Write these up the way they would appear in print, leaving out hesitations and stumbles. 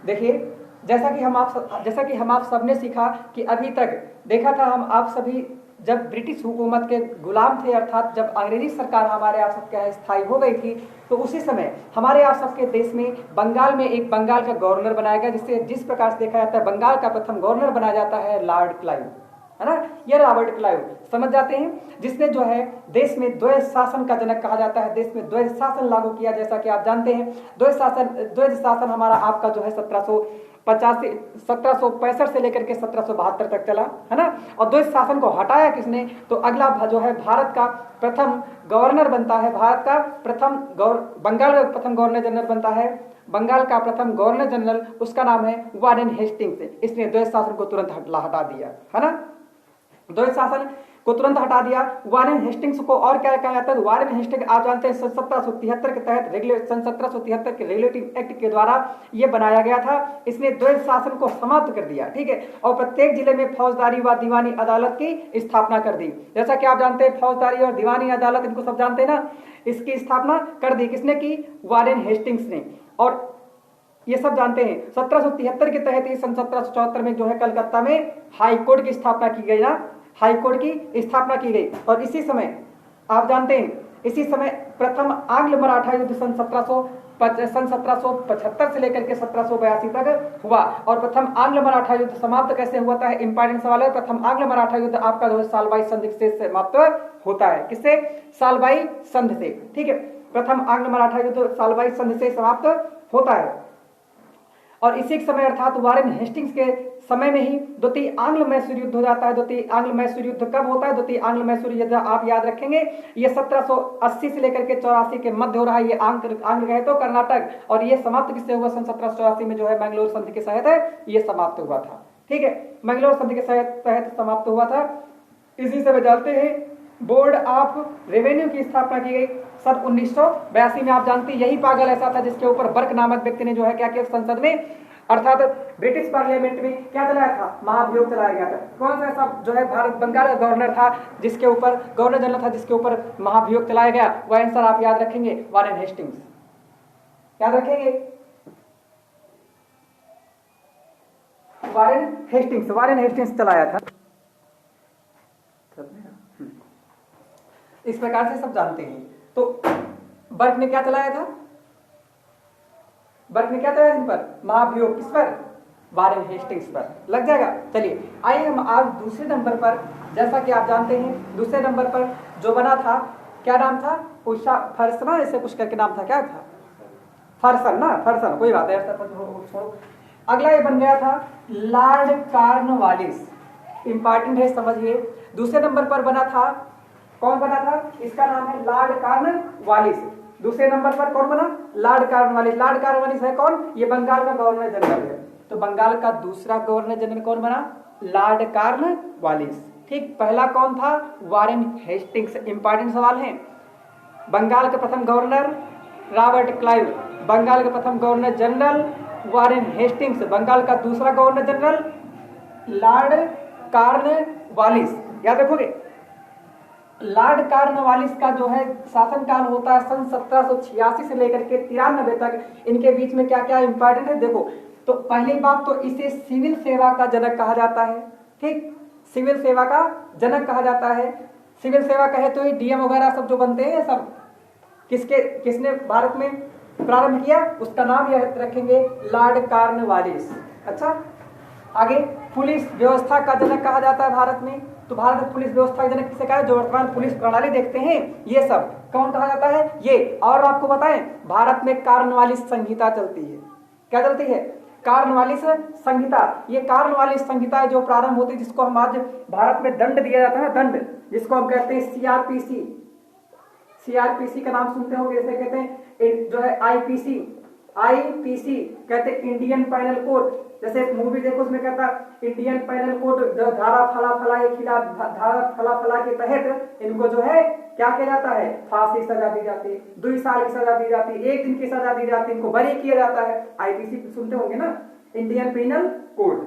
देखिए, जैसा कि हम आप सब ने सीखा कि अभी तक देखा था, हम आप सभी जब ब्रिटिश हुकूमत के गुलाम थे, अर्थात जब अंग्रेजी सरकार हमारे आप सबके यहाँ स्थायी हो गई थी, तो उसी समय हमारे आप सबके देश में बंगाल में एक बंगाल का गवर्नर बनाया गया, जिस प्रकार से देखा जाता है बंगाल का प्रथम गवर्नर बनाया जाता है लॉर्ड क्लाइव, है ना। ये रॉबर्ट क्लाइव समझ जाते हैं, जिसने जो है देश में द्वैध शासन का जनक कहा जाता है, देश में द्वैध शासन लागू किया। जैसा कि आप जानते हैं द्वैध शासन हमारा आपका जो है 1765 से लेकर के 1772 तक चला, है ना। और द्वैध शासन को हटाया किसने, तो अगला जो है भारत का प्रथम गवर्नर बनता है, भारत का प्रथम बंगाल का प्रथम गवर्नर जनरल बनता है, बंगाल का प्रथम गवर्नर जनरल, उसका नाम है वारेन हेस्टिंग्स। इसने द्वैध शासन को तुरंत हटा दिया, है ना। द्वैध शासन को तुरंत हटा दिया। वारेन हेस्टिंग्स को और क्या कहा जाता है, वारेन हेस्टिंग्स आप जानते हैं 1773 के तहत सन 1773 के रेगुलेटिव एक्ट के द्वारा ये बनाया गया था। इसने द्वैध शासन को समाप्त कर दिया, ठीक है, और प्रत्येक जिले में फौजदारी व दीवानी अदालत की स्थापना कर दी। जैसा कि आप जानते हैं फौजदारी और दीवानी अदालत, इनको सब जानते हैं ना, इसकी स्थापना कर दी किसने की, वारेन हेस्टिंग्स ने। और ये सब जानते हैं 1773 के तहत सन 1774 में जो है कलकत्ता में हाई कोर्ट की स्थापना की गई ना, हाई कोर्ट की स्थापना की गई। और इसी समय आप जानते हैं, इसी समय प्रथम आंग्ल मराठा युद्ध सन 1775 से लेकर के 1782 तक हुआ। और प्रथम आंग्ल मराठा युद्ध समाप्त कैसे हुआ था, इंपॉर्टेंट सवाल है। प्रथम आंग्ल मराठा युद्ध आपका जो है सालबाई संधि से समाप्त होता है, किससे, सालबाई संधि से, ठीक है। प्रथम आंग्ल मराठा युद्ध सालबाई संधि से समाप्त होता है। और इसी समय अर्थात वारेन हेस्टिंग्स के समय में ही द्वितीय आंग्ल मैसूर युद्ध हो जाता है। द्वितीय आंग्ल मैसूर युद्ध कब होता है, द्वितीय आंग्ल मैसूर युद्ध आप याद रखेंगे, ये 1780 से लेकर के 84 के मध्य हो रहा है। ये आंग्ल कहे तो कर्नाटक, और ये समाप्त किससे हुआ, सन 1784 में जो है मैंगलोर संधि के तहत ये समाप्त हुआ था, ठीक है, मैंगलोर संधि के तहत समाप्त हुआ था। इसी समय जानते हैं बोर्ड ऑफ रेवेन्यू की स्थापना की गई सन 1982 में। आप जानते हैं यही पागल ऐसा था जिसके ऊपर बर्क नामक व्यक्ति ने जो है क्या किया, संसद में अर्थात ब्रिटिश पार्लियामेंट में क्या चलाया था, महाभियोग चलाया गया था। कौन सा ऐसा जो है भारत बंगाल का गवर्नर था जिसके ऊपर, गवर्नर जनरल था जिसके ऊपर महाभियोग चलाया गया, वह आंसर आप याद रखेंगे, वारेन हेस्टिंग्स, याद रखेंगे, वारेन हेस्टिंग्स चलाया था। इस प्रकार से सब जानते हैं। तो बर्क ने क्या चलाया था, बर्क ने क्या चलाया इन पर, महाभियोग, किस पर, वारेन हेस्टिंग्स पर, लग जाएगा। चलिए आइए हम आज दूसरे नंबर पर, जैसा कि आप जानते हैं दूसरे नंबर पर जो बना था, क्या नाम था, उषा फर्सना ऐसे कुछ करके नाम था, क्या था, फर्सन ना, फर्सन, कोई बात है, छोड़ो। अगला ये बन गया था लॉर्ड कॉर्नवालिस, इंपॉर्टेंट है, समझिए। दूसरे नंबर पर बना था, कौन बना था, इसका नाम है लॉर्ड कॉर्नवालिस। दूसरे नंबर पर कौन बना, लॉर्ड कॉर्नवालिस। लॉर्ड कॉर्नवालिस है कौन, ये बंगाल का गवर्नर जनरल है। तो बंगाल का दूसरा गवर्नर जनरल कौन बना, लॉर्ड कॉर्नवालिस, ठीक। पहला कौन था, वारेन हेस्टिंग्स। इंपॉर्टेंट सवाल है, बंगाल का प्रथम गवर्नर रॉबर्ट क्लाइव, बंगाल का प्रथम governor general Warren Hastings, Bengal का दूसरा गवर्नर जनरल लॉर्ड कॉर्नवालिस, याद रखोगे। लॉर्ड कॉर्नवालिस का जो है शासनकाल होता है सन 1786 से लेकर के 93 तक। इनके बीच में क्या क्या इंपॉर्टेंट है, देखो। तो पहली बात तो इसे सिविल सेवा का जनक कहा जाता है, ठीक, सिविल सेवा का जनक कहा जाता है। सिविल सेवा कहे तो ये डीएम वगैरह सब जो बनते हैं, सब किसने भारत में प्रारंभ किया, उसका नाम यह रखेंगे, लॉर्ड कॉर्नवालिस। अच्छा, आगे पुलिस व्यवस्था का जनक कहा जाता है भारत में। तो भारत में पुलिस व्यवस्था का जनक किसे कहा है, जो वर्तमान पुलिस प्रणाली देखते हैं, ये सब कौन कहा जाता है, ये। और आपको बताएं भारत में कॉर्नवालिस संहिता चलती है, क्या चलती है, कॉर्नवालिस संहिता। ये कॉर्नवालिस संहिता जो प्रारंभ होती है, जिसको हम आज भारत में दंड दिया जाता है, दंड, जिसको हम कहते हैं सीआरपीसी। सीआरपीसी का नाम सुनते होंगे, जैसे कहते हैं जो है आईपीसी कहते हैं इंडियन पैनल कोड। जैसे एक मूवी देखो, उसमें कहता इंडियन पैनल कोड धारा फला फला के खिलाफ, धारा फला फला के तहत इनको जो है क्या किया जाता है, फांसी सजा दी जाती है, 2 साल की सजा दी जाती है, 1 दिन की सजा दी जाती है, इनको बरी किया जाता है। आईपीसी सुनते होंगे ना, इंडियन पैनल कोड,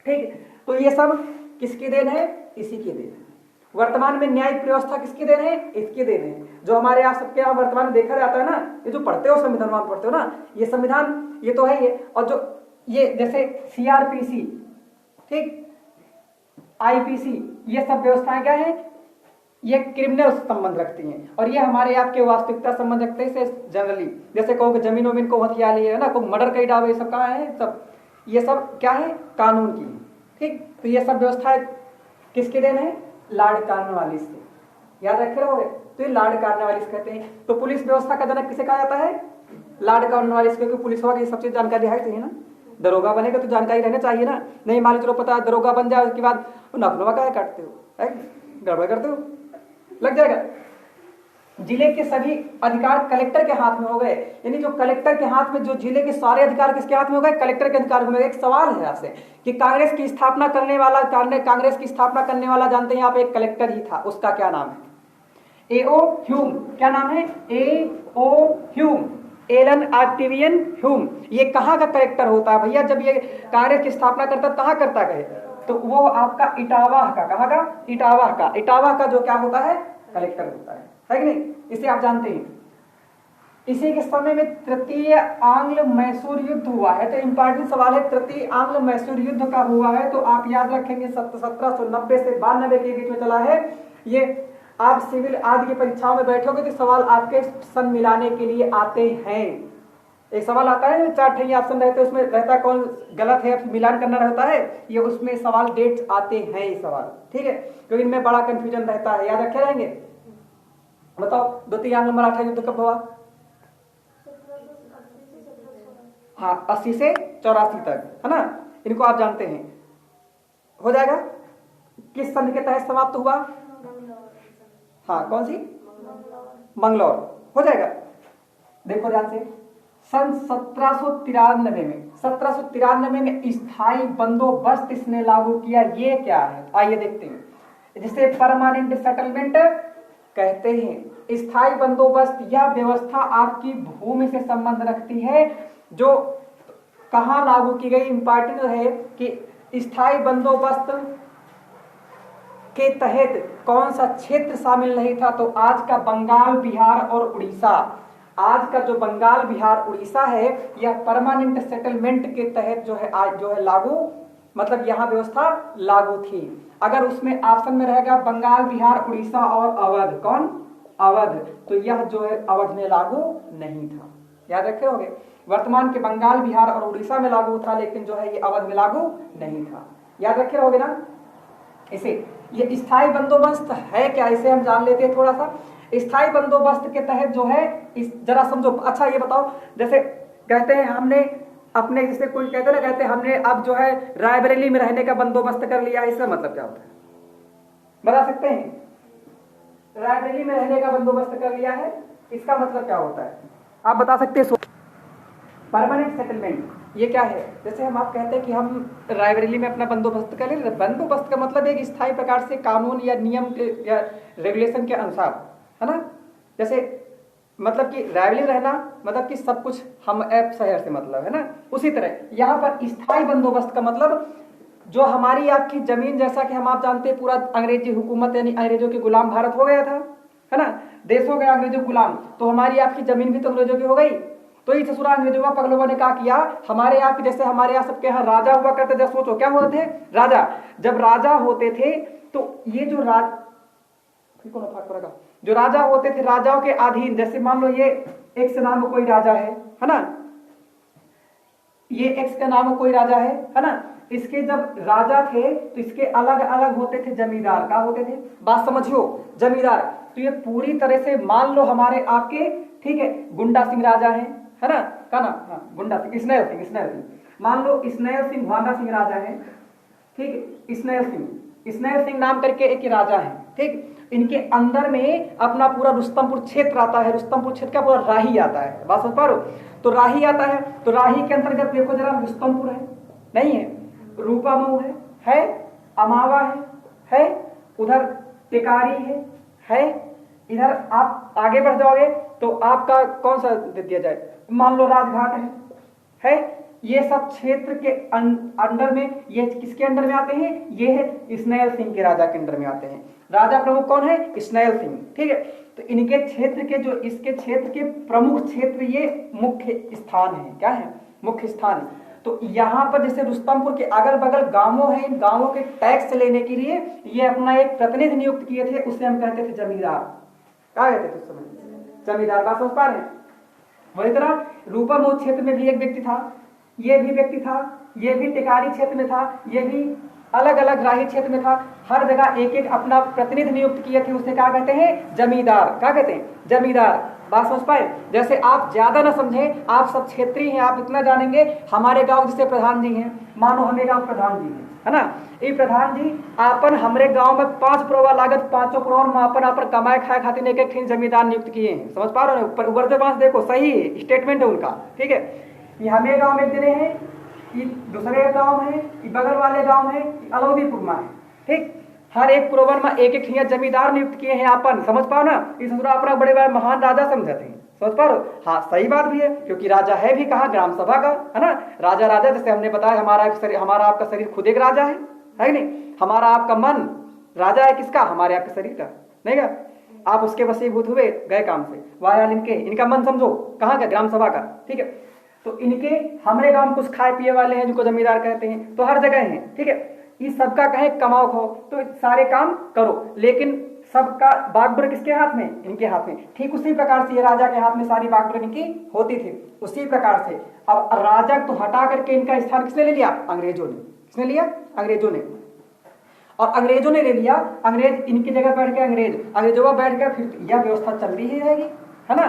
ठीक। तो ये सब किसकी देन है, इसी की देन है। वर्तमान में न्यायिक व्यवस्था किसकी देन है, इसकी देन है। जो हमारे यहाँ सबके यहाँ वर्तमान में देखा जाता है ना, ये जो पढ़ते हो संविधान पढ़ते हो ना, ये संविधान ये तो है ये, और जो ये जैसे सीआरपीसी, ठीक, आईपीसी, ये सब व्यवस्थाएं क्या है, ये क्रिमिनल संबंध रखती हैं, और ये हमारे आपके वास्तविकता संबंध रखते हैं जनरली। जैसे कहो कि जमीन वमीन को हथिया लिया है ना, को मर्डर कई डावे, ये सब कहाँ है, सब ये सब क्या है, कानून की, ठीक। तो ये सब व्यवस्थाएं किसके देन है, लॉर्ड कॉर्नवालिस से, याद रखे रहोगे। तो ये लॉर्ड कॉर्नवालिस कहते हैं। तो पुलिस व्यवस्था का जनक किसे कहा जाता है, लॉर्ड कॉर्नवालिस, क्योंकि पुलिस वाला ये सब चीज जानकारी है चाहिए ना, दरोगा बनेगा तो जानकारी रहना चाहिए ना, नहीं मान लो पता दरोगा बन जाए उसके बाद नफलवा का काटते हो, गड़बड़ करते हो, लग जाएगा। जिले के सभी अधिकार कलेक्टर के हाथ में हो गए, यानी जो कलेक्टर के हाथ में, जो जिले के सारे अधिकार किसके हाथ में हो गए, कलेक्टर के अधिकार में। एक सवाल है आपसे कि कांग्रेस की स्थापना करने वाला, कांग्रेस की स्थापना करने वाला जानते हैं आप, एक कलेक्टर ही था, उसका क्या नाम है, एओ ह्यूम। क्या नाम है, एओ ह्यूम, एलन ऑक्टेवियन ह्यूम। ये कहाँ का कलेक्टर होता है भैया, जब ये कांग्रेस की स्थापना करता कहाँ करता है, तो वो आपका इटावा का, कहाँ का, इटावा का जो क्या होता है, कलेक्टर होता है कि नहीं, इसे आप जानते हैं। इसी के समय में तृतीय आंग्ल मैसूर युद्ध हुआ है। तो इंपॉर्टेंट सवाल है, तृतीय आंग्ल मैसूर युद्ध कब हुआ है, तो आप याद रखेंगे 1790 से 92 के बीच में चला है। ये आप सिविल आदि की परीक्षाओं में बैठोगे तो सवाल आपके सन मिलाने के लिए आते हैं। एक सवाल आता है, 4 ऑप्शन रहते हैं, उसमें रहता है कौन गलत है, मिलान करना रहता है, ये उसमें सवाल डेट्स आते हैं ये सवाल, ठीक है, क्योंकि इनमें बड़ा कंफ्यूजन रहता है, याद रखे रहेंगे। बताओ द्वितीय आंग्ल मराठा युद्ध कब हुआ, हाँ 80 से 84 तक, है ना, इनको आप जानते हैं। हो जाएगा, किस संधि के तहत समाप्त हुआ, हाँ कौन सी, मंगलौर, हो जाएगा। देखो ध्यान से, सन 1793 में स्थायी बंदोबस्त इसने लागू किया, ये क्या है, आइए देखते हैं, जिसे परमानेंट सेटलमेंट कहते हैं। स्थायी बंदोबस्त यह व्यवस्था आपकी भूमि से संबंध रखती है, जो कहां लागू की गई, इंपॉर्टेंट है कि स्थायी बंदोबस्त के तहत कौन सा क्षेत्र शामिल नहीं था, तो आज का बंगाल, बिहार और उड़ीसा। आज का जो बंगाल, बिहार, उड़ीसा है, यह परमानेंट सेटलमेंट के तहत जो है आज जो है लागू, मतलब यहां व्यवस्था लागू थी। अगर उसमें ऑप्शन में रहेगा बंगाल, बिहार, उड़ीसा और अवध, कौन, अवध, तो यह जो है अवध में लागू नहीं था, याद रखे होंगे। वर्तमान के बंगाल, बिहार और उड़ीसा में लागू था, लेकिन जो है ये अवध में लागू नहीं था, याद रखे होगे ना। इसे ये स्थायी बंदोबस्त है क्या, इसे हम जान लेते हैं थोड़ा सा। स्थायी बंदोबस्त के तहत जो है, इस जरा समझो। अच्छा ये बताओ, जैसे कहते हैं हमने अपने, जैसे कोई कहते ना, कहते हैं हमने अब जो है रायबरेली में रहने का बंदोबस्त कर लिया, इसका मतलब क्या होता है, बता सकते हैं, रायबरेली में रहने का बंदोबस्त कर लिया है, इसका मतलब क्या होता है, आप बता सकते हैं। परमानेंट सेटलमेंट ये क्या है, जैसे हम आप कहते हैं कि हम रायबरेली में अपना बंदोबस्त कर ले, बंदोबस्त का मतलब एक स्थायी प्रकार से कानून या नियम के या रेगुलेशन के अनुसार, है ना। जैसे मतलब कि रायबरेली रहना मतलब कि सब कुछ हम ऐप शहर से मतलब, है ना। उसी तरह यहाँ पर स्थायी बंदोबस्त का मतलब जो हमारी आपकी जमीन, जैसा कि हम आप जानते हैं पूरा अंग्रेजी हुकूमत यानी अंग्रेजों के गुलाम भारत हो गया था, है ना, देश हो गया अंग्रेजों गुलाम, तो हमारी आपकी जमीन भी तो अंग्रेजों की हो गई। तो इस ससुरा अंग्रेजों का पगलों ने क्या किया, हमारे यहाँ की, जैसे हमारे यहाँ सबके यहाँ राजा हुआ करते थे, सोचो क्या होते थे राजा, जब राजा होते थे तो ये जो जो राजा होते थे, राजाओं के अधीन, जैसे मान लो ये एक्स नाम कोई राजा है ना, ये एक्स का नाम कोई राजा है ना, इसके जब राजा थे तो इसके अलग अलग होते थे जमींदार, क्या होते थे, बात समझियो, जमींदार। तो ये पूरी तरह से मान लो हमारे आपके, ठीक है, गुंडा सिंह राजा है ना, का नाम, हाँ गुंडा सिंह, स्नेह सिंह, मान लो स्नेह सिंह, भाना सिंह राजा है, ठीक, स्नेह सिंह नाम करके एक राजा है, ठीक। इनके अंदर में अपना पूरा रुस्तमपुर क्षेत्र आता है, रुस्तमपुर क्षेत्र का पूरा राही आता है, बात समझ पा रहे हो, तो राही आता है, तो राही के अंतर्गत देखो जरा, रुस्तमपुर है, नहीं है, रूपामऊ है, अमावा है, उधर टिकारी है, इधर आप आगे बढ़ जाओगे तो आपका कौन सा दे दिया जाए, मान लो राजघाट है, ये सब क्षेत्र के अंडर में, ये किसके अंडर में आते हैं? ये है स्नेल सिंह के राजा के अंडर में आते हैं। राजा प्रमुख कौन है? स्नेल सिंह। ठीक है, तो इनके क्षेत्र के जो इसके क्षेत्र के प्रमुख क्षेत्र ये मुख्य स्थान है। क्या है? मुख्य स्थान। तो यहाँ पर जैसे रुस्तमपुर के अगल बगल गांवों हैं, इन गांवों के टैक्स लेने के लिए ये अपना एक प्रतिनिधि नियुक्त किए थे, उसे हम कहते थे जमींदार। क्या कहते थे उस समय? जमींदार। बात समझ पा रहे हैं? वही तरह रूपमऊ क्षेत्र में भी एक व्यक्ति था, ये भी व्यक्ति था, ये भी टिकारी क्षेत्र में था, ये भी अलग अलग राही क्षेत्र में था। हर जगह एक एक अपना प्रतिनिधि नियुक्त किए थे, उसे क्या कहते हैं? जमींदार। क्या कहते हैं? जमींदार। बात समझ पाए? जैसे आप ज्यादा ना समझें, आप सब क्षेत्रीय हैं, आप इतना जानेंगे, हमारे गांव जैसे प्रधान जी हैं, मानो हमें गांव प्रधान जी हैं, है ना? ये प्रधान जी आपन हमरे गांव में 5 प्रोवा लागत 5 प्रोवा में आपन कमाए खाए खातिर एक एक जमींदार नियुक्त किए हैं। समझ पा रहे हो? ऊपर उबरते बांस देखो, सही स्टेटमेंट है उनका। ठीक है, ये हमें गांव में देने हैं, ये दूसरे गांव है, ये बगल वाले गांव है, अलौदीपुर में है। ठीक, हर एक पुरवन में एक एक जमींदार नियुक्त किए हैं आपन। समझ पाओ ना? इस अपना बड़े बड़े महान राजा समझते हैं। समझ पा रहे हो? हाँ, सही बात भी है, क्योंकि राजा है भी कहाँ? ग्राम सभा का, है ना? राजा राजा जैसे हमने बताया, हमारा आपका शरीर खुद एक राजा है कि नहीं? हमारा आपका मन राजा है किसका? हमारे आपके शरीर का, नहीं का? आप उसके वशीभूत हुए गए काम से, वायाल इनका मन समझो कहाँ का? ग्राम सभा का। ठीक है, तो इनके हमारे गांव में कुछ खाए पिए वाले हैं जिनको जमींदार कहते हैं, तो हर जगह हैं। ठीक है, इस सबका कहें कमाओ खाओ, तो सारे काम करो, लेकिन सबका बागडोर किसके हाथ में? इनके हाथ में। ठीक उसी प्रकार से ये राजा के हाथ में सारी बागडोर इनकी होती थी। उसी प्रकार से अब राजा तो हटा करके इनका स्थान किसने ले लिया? अंग्रेजों ने। किसने लिया? अंग्रेजों ने। और अंग्रेजों ने ले लिया, अंग्रेज इनकी जगह बैठ गए, अंग्रेजों बैठ गए, फिर यह व्यवस्था चल रही रहेगी, है ना?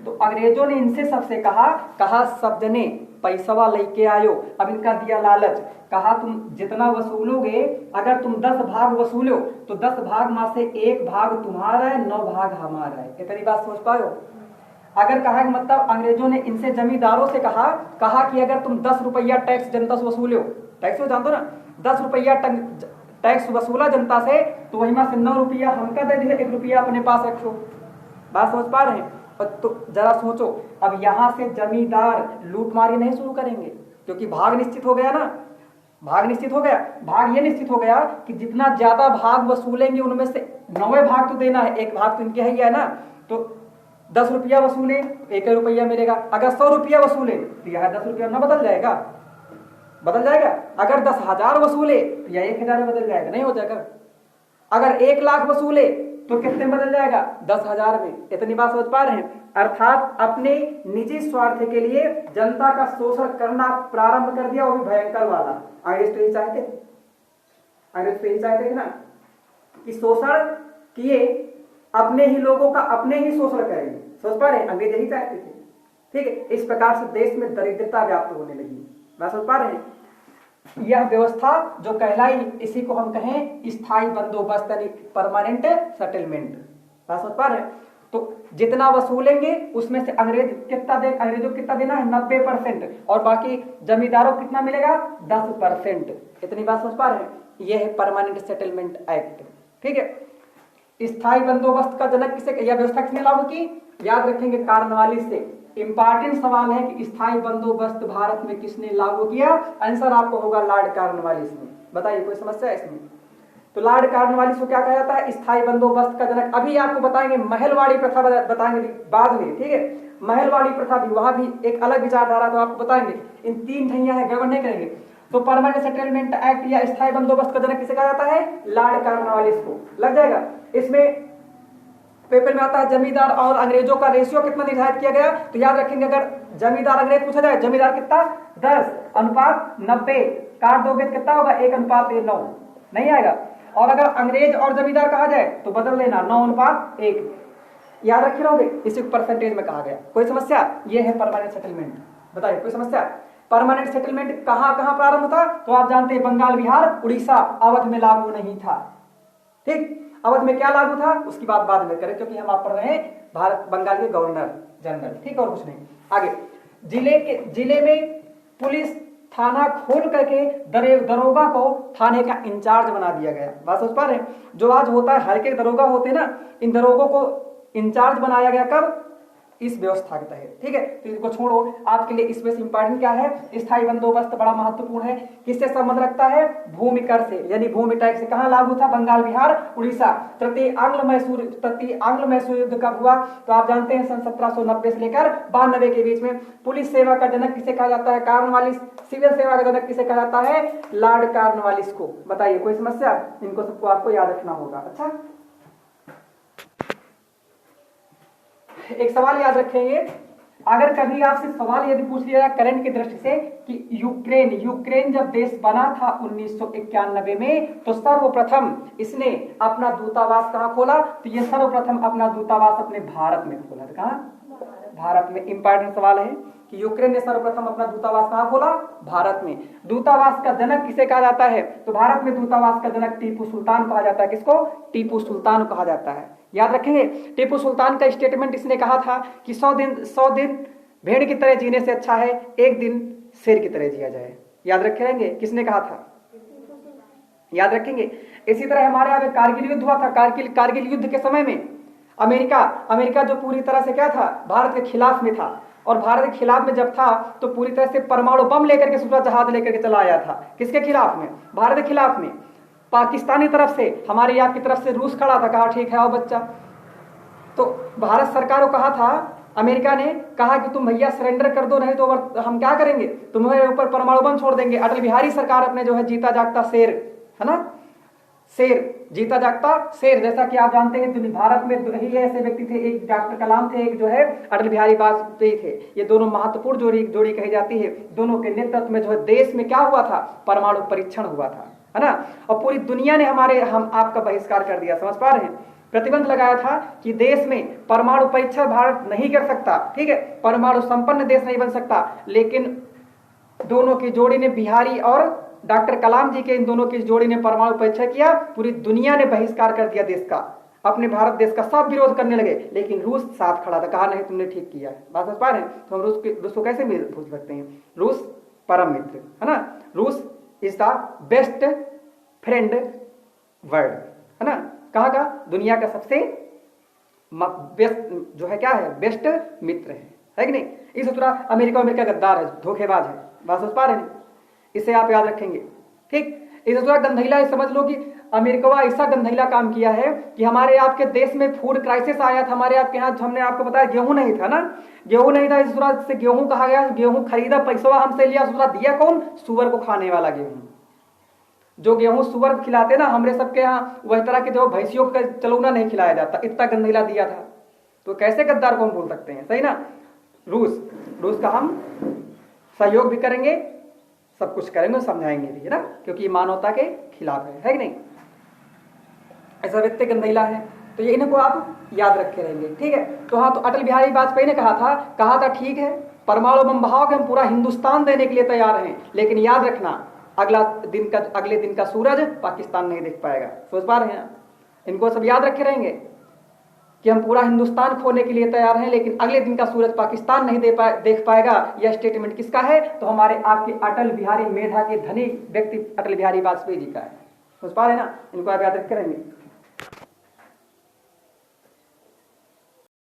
तो अंग्रेजों ने इनसे सबसे कहा सब जने पैसवा लेके आयो। अब इनका दिया लालच, कहा तुम जितना वसूलोगे, अगर तुम 10 भाग वसूलो तो 10 भाग में से 1 भाग तुम्हारा है, 9 भाग हमारा है। इतनी बात समझ पाओ? अगर कहा मतलब अंग्रेजों ने इनसे जमींदारों से कहा कि अगर तुम 10 रुपया टैक्स जनता से वसूलो, टैक्स हो जानते हो ना, 10 रुपया टैक्स वसूला जनता से, तो वही में से 9 रुपया हमका दे दिए, 1 रुपया अपने पास रखो। बात समझ पा रहे हैं? तो जरा सोचो, अब यहां से जमींदार लूटमारी नहीं शुरू करेंगे, क्योंकि भाग निश्चित हो गया ना। भाग निश्चित हो गया, भाग ये निश्चित हो गया कि जितना ज्यादा भाग वसूलेंगे उनमें से 9 भाग तो देना है, 1 भाग तो इनके है ना। तो 10 रुपया वसूले, 1 रुपया मिलेगा। अगर 100 रुपया वसूले तो यह 10 रुपया ना बदल जाएगा? बदल जाएगा। अगर 10,000 वसूले तो यह 1,000 में बदल जाएगा? नहीं हो जाएगा। अगर 1 लाख वसूले तो कितने बदल जाएगा? 10,000 में। इतनी बात समझ पा रहे हैं? अर्थात अपने निजी स्वार्थ के लिए जनता का शोषण करना प्रारंभ कर दिया, वो भी भयंकर वाला। अंग्रेज तो यही चाहते थे, अंग्रेज तो यही चाहते थे ना कि शोषण किए, अपने ही लोगों का अपने ही शोषण करेंगे। समझ पा रहे हैं? अंग्रेज यही चाहते थे। ठीक है, इस प्रकार से देश में दरिद्रता व्याप्त होने लगी। बात समझ पा रहे हैं? यह व्यवस्था जो कहलाई, इसी को हम कहें स्थायी बंदोबस्त, यानी परमानेंट सेटलमेंट। बात समझ पा रहे हैं? तो जितना वसूलेंगे उसमें से अंग्रेजों को कितना देना है? 90%, और बाकी जमींदारों को कितना मिलेगा? 10%। इतनी बात समझ पा रहे हैं? यह है परमानेंट सेटलमेंट एक्ट। ठीक है, स्थायी बंदोबस्त का जनक किसे? यह व्यवस्था किसने लागू की? याद रखेंगे, कॉर्नवालिस से। इंपॉर्टेंट सवाल है कि स्थायी बंदोबस्त भारत में किसने लागू किया? आंसर आपको होगा लॉर्ड कॉर्नवालिस ने। बताइए, कोई समस्या है इसमें? तो लॉर्ड कॉर्नवालिस को क्या कहा जाता है? स्थायी बंदोबस्त का जनक। अभी आपको बताएंगे महलवाड़ी प्रथा, बताएंगे बाद में। ठीक है, महलवाड़ी प्रथा भी, वहां भी एक अलग विचारधारा, तो आपको बताएंगे। इन 3 ठैया है, गड़बड़ नहीं करेंगे। तो परमानेंट सेटलमेंट एक्ट या स्थायी बंदोबस्त का जनक किसे कहा जाता है? लॉर्ड कॉर्नवालिस को। लग जाएगा। इसमें पेपर में आता है जमींदार और अंग्रेजों का रेशियो कितना निर्धारित किया गया, तो याद रखेंगे, अगर जमींदार अंग्रेज पूछा जाए, जमींदार कितना? 10:90। काट दोगे तो कितना होगा? 1:9। नहीं आएगा। और अगर अंग्रेज और जमींदार कहा जाए तो बदल लेना, 9:1। याद रखे रहोगे, इसी परसेंटेज में कहा गया। कोई समस्या? ये है परमानेंट सेटलमेंट। बताइए, कोई समस्या? परमानेंट सेटलमेंट कहां कहां प्रारंभ था? तो आप जानते हैं, बंगाल, बिहार, उड़ीसा, अवध में लागू नहीं था। ठीक, अवध में क्या लागू था उसकी बात बाद में करें, क्योंकि हम आप पढ़ रहे हैं भारत बंगाल के गवर्नर जनरल। ठीक, और कुछ नहीं। आगे, जिले में पुलिस थाना खोल करके दरोगा को थाने का इंचार्ज बना दिया गया। बात समझ पा रहे हैं? जो आज होता है, हर के दरोगा होते हैं ना, इन दरोगों को इंचार्ज बनाया गया। कब? इस व्यवस्था के तहत, ठीक है। तो इसको छोड़ो, आज के लिए इसमें से इंपॉर्टेंट क्या है, स्थायी बंदोबस्त बड़ा महत्वपूर्ण है। किससे संबंध रखता है, भूमि कर से, यानी भूमि टैक्स से। कहां लागू था, बंगाल, बिहार, उड़ीसा। तृतीय आंग्ल मैसूर युद्ध कब हुआ, तो आप जानते हैं सन 1790 से लेकर 92 के बीच में। पुलिस सेवा का जनक किसे कहा जाता है, कॉर्नवालिस। सिविल सेवा का जनक किसे कहा जाता है, लॉर्ड कॉर्नवालिस को। बताइए कोई समस्या, इनको सबको आपको याद रखना होगा। अच्छा, एक सवाल याद रखेंगे, अगर कभी आपसे सवाल यदि पूछ लिया जाए करंट की दृष्टि से कि यूक्रेन जब देश बना था 1991 में, तो सर्वप्रथम इसने अपना दूतावास कहां खोला, तो ये सर्वप्रथम अपना दूतावास अपने भारत में खोला। कहां, भारत में। इंपॉर्टेंट सवाल है कि यूक्रेन ने सर्वप्रथम अपना दूतावास कहां खोला, भारत में। दूतावास का जनक किसे कहा जाता है, तो भारत में दूतावास का जनक टीपू सुल्तान कहा जाता है। किसको, टीपू सुल्तान कहा जाता है। याद रखेंगे, टीपू सुल्तान का स्टेटमेंट इसने कहा था कि 100 दिन भेड़ की तरह जीने से अच्छा है एक दिन शेर की तरह जिया जाए। याद रखेंगे, किसने कहा था, याद रखेंगे। इसी तरह हमारे यहाँ कारगिल युद्ध हुआ था। कारगिल युद्ध के समय में अमेरिका जो पूरी तरह से क्या था, भारत के खिलाफ में था। और भारत के खिलाफ में जब था तो पूरी तरह से परमाणु बम लेकर के, सुपर जहाज लेकर के चला आया था। किसके खिलाफ में, भारत के खिलाफ में। पाकिस्तानी तरफ से, हमारे यहाँ की तरफ से रूस खड़ा था, कहा ठीक है आओ बच्चा। तो भारत सरकार को कहा था, अमेरिका ने कहा कि तुम भैया सरेंडर कर दो, नहीं तो हम क्या करेंगे, तुम्हारे ऊपर परमाणु बम छोड़ देंगे। अटल बिहारी सरकार अपने जो है जीता जागता शेर, है ना, शेर, जीता जागता शेर। जैसा कि आप जानते हैं भारत में ही ऐसे व्यक्ति थे, एक डॉक्टर कलाम थे, एक जो है अटल बिहारी वाजपेयी थे। ये दोनों महत्वपूर्ण जोड़ी कही जाती है। दोनों के नेतृत्व में जो है देश में क्या हुआ था, परमाणु परीक्षण हुआ था, है ना। और पूरी दुनिया ने हम आपका बहिष्कार कर दिया, समझ पा रहे हैं। प्रतिबंध लगाया था कि देश में परमाणु परीक्षण भारत नहीं कर सकता, ठीक है, परमाणु संपन्न देश नहीं बन सकता। लेकिन दोनों की जोड़ी ने, बिहारी और डॉक्टर कलाम जी के इन दोनों की जोड़ी ने परमाणु परीक्षण किया। पूरी दुनिया ने बहिष्कार कर दिया देश का, अपने भारत देश का सब विरोध करने लगे। लेकिन रूस साथ खड़ा था, कहा नहीं तुमने ठीक किया है। बात समझ पा रहे हैं। तो हम रूस को कैसे भूल सकते हैं, रूस परम मित्र, है ना। रूस is the best friend world, है ना। कहाँ का, दुनिया का सबसे बेस्ट जो है क्या है, बेस्ट मित्र है कि नहीं। इस तरह अमेरिका गद्दार है, धोखेबाज है। बात समझ पा रहे हैं, इसे आप याद रखेंगे, ठीक। इस तरह गंधैला समझ लो कि अमेरिका ऐसा गंधैला काम किया है कि हमारे आपके देश में फूड क्राइसिस आया था। हमारे आपके यहाँ हमने आपको बताया गेहूं नहीं था ना, गेहूं नहीं था, इस तरह से गेहूं कहा गया, गेहूं खरीदा, पैसा हमसे लिया, दूसरा दिया कौन, सुअर को खाने वाला गेहूं। जो गेहूं सुअर खिलाते ना हमारे सबके यहाँ, वही तरह के जो भैंसियों का चलौना नहीं खिलाया जाता, इतना गंधैला दिया था। तो कैसे गद्दार को हम बोल सकते हैं, सही ना। रूस का हम सहयोग भी करेंगे, सब कुछ करेंगे, समझाएंगे भी, है ना, क्योंकि मानवता के खिलाफ है कि नहीं। ऐसा व्यक्ति गंधैला है। तो ये इनको आप याद रखे रहेंगे, ठीक है। तो हाँ, तो अटल बिहारी वाजपेयी ने कहा था ठीक है, परमाणु बम बहाओगे, हम पूरा हिंदुस्तान देने के लिए तैयार हैं, लेकिन याद रखना अगले दिन का सूरज पाकिस्तान नहीं देख पाएगा। सोच पा रहे हैं, इनको सब याद रखे रहेंगे कि हम पूरा हिंदुस्तान खोने के लिए तैयार हैं, लेकिन अगले दिन का सूरज पाकिस्तान नहीं देख पाएगा। यह स्टेटमेंट किसका है, तो हमारे आपके अटल बिहारी मेधा के धनी व्यक्ति अटल बिहारी वाजपेयी जी का है। समझ पा रहे हैं ना, इनको आप याद रखे रहेंगे।